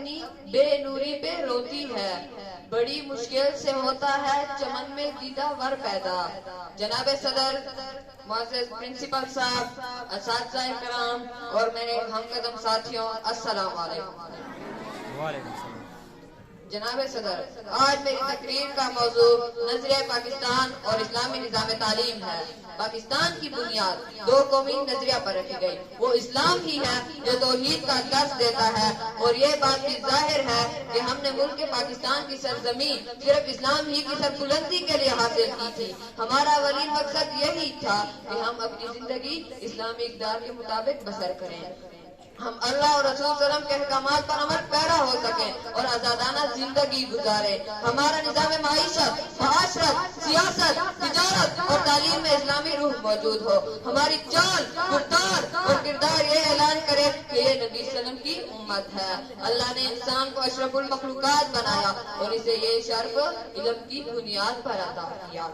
اپنی بے نوری پہ روتی ہے، بڑی مشکل سے ہوتا ہے چمن میں دیدہ ور پیدا۔ جناب صدر، معزز پرنسپل صاحب، اساتذہ کرام اور میرے ہم قدم ساتھیوں، السلام علیکم۔ وعلیکم السلام۔ جناب صدر، آج میری تقریر کا موضوع نظریہ پاکستان اور اسلامی نظام تعلیم ہے۔ پاکستان کی بنیاد دو قومی نظریہ پر رکھی گئی، وہ اسلام ہی ہے جو توحید کا درس دیتا ہے، اور یہ بات بھی ظاہر ہے کہ ہم نے ملک پاکستان کی سرزمین صرف اسلام ہی کی سربلندی کے لیے حاصل کی تھی۔ ہمارا اولین مقصد یہی تھا کہ ہم اپنی زندگی اسلامی اقدار کے مطابق بسر کریں، ہم اللہ اور رسول صلی اللہ علیہ وسلم کے احکامات پر عمل پیرا ہو سکیں اور آزادانہ زندگی گزاریں۔ ہمارا نظام معیشت، معاشرت، سیاست، تجارت اور تعلیم میں اسلامی روح موجود ہو۔ ہماری چال، گفتار اور کردار یہ اعلان کرے کہ یہ نبی صلی اللہ علیہ وسلم کی امت ہے۔ اللہ نے انسان کو اشرف المخلوقات بنایا اور اسے یہ شرف علم کی بنیاد پر عطا کیا۔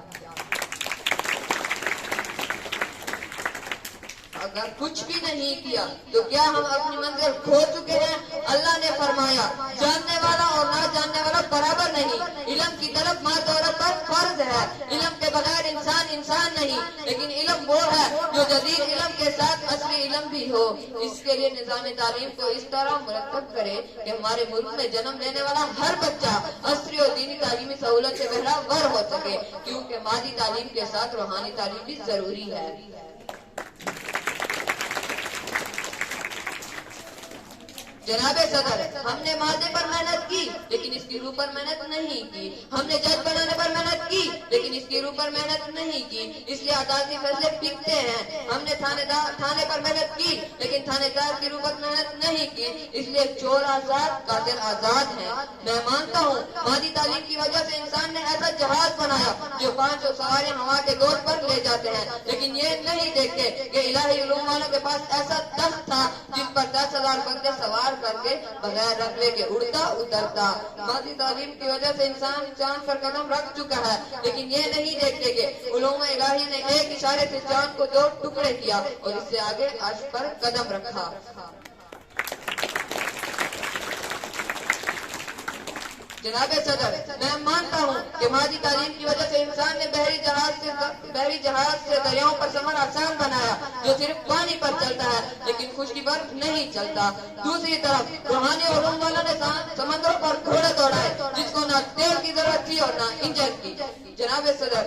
اگر کچھ بھی نہیں کیا تو کیا ہم اپنی منزل کھو چکے ہیں؟ اللہ نے فرمایا، جاننے والا اور نہ جاننے والا برابر نہیں، علم کی طرف مرد عورت پر فرض ہے۔ علم کے بغیر انسان انسان نہیں، لیکن علم وہ ہے جو جدید علم کے ساتھ اصلی علم بھی ہو۔ اس کے لیے نظام تعلیم کو اس طرح مرتب کرے کہ ہمارے ملک میں جنم لینے والا ہر بچہ عصری اور دینی تعلیمی سہولت سے بہرہ ہو سکے، کیونکہ مادی تعلیم کے ساتھ روحانی تعلیم بھی ضروری ہے۔ جناب صدر، ہم نے مادے پر محنت کی لیکن اس کی روح پر محنت نہیں کی، ہم نے جج بنانے پر محنت کی لیکن اس کی روح پر محنت نہیں کی، اس لیے عدالتی فیصلے بکتے ہیں۔ ہم نے تھانے پر محنت کی لیکن تھانے دار کی روح پر محنت نہیں کی، اس لیے چور آزاد، قاتل آزاد ہیں۔ میں مانتا ہوں مادی تعلیم کی وجہ سے انسان نے ایسا جہاز بنایا جو 500 سواریں ہوا کے دور پر لے جاتے ہیں، لیکن یہ نہیں دیکھتے کہ الہی علوم والوں کے پاس ایسا تخت تھا جس پر 10,000 بندے سوار کر کے بغیر رنگلے کے اڑتا اترتا۔ مادی تعلیم کی وجہ سے انسان چاند پر قدم رکھ چکا ہے، لیکن یہ نہیں دیکھتے کہ علوم الہی نے ایک اشارے سے چاند کو 2 ٹکڑے کیا اور اس سے آگے عرش پر قدم رکھا۔ جناب صدر، میں مانتا ہوں کہ مادی تعلیم کی وجہ سے انسان نے بحری جہاز سے دریاؤں پر سفر آسان بنایا جو صرف پانی پر چلتا ہے لیکن خشکی پر نہیں چلتا۔ دوسری طرف روحانی علوم والوں نے سمندروں پر گھوڑے دوڑائے جس کو نہ تیل کی ضرورت تھی اور نہ انجن کی۔ جناب صدر،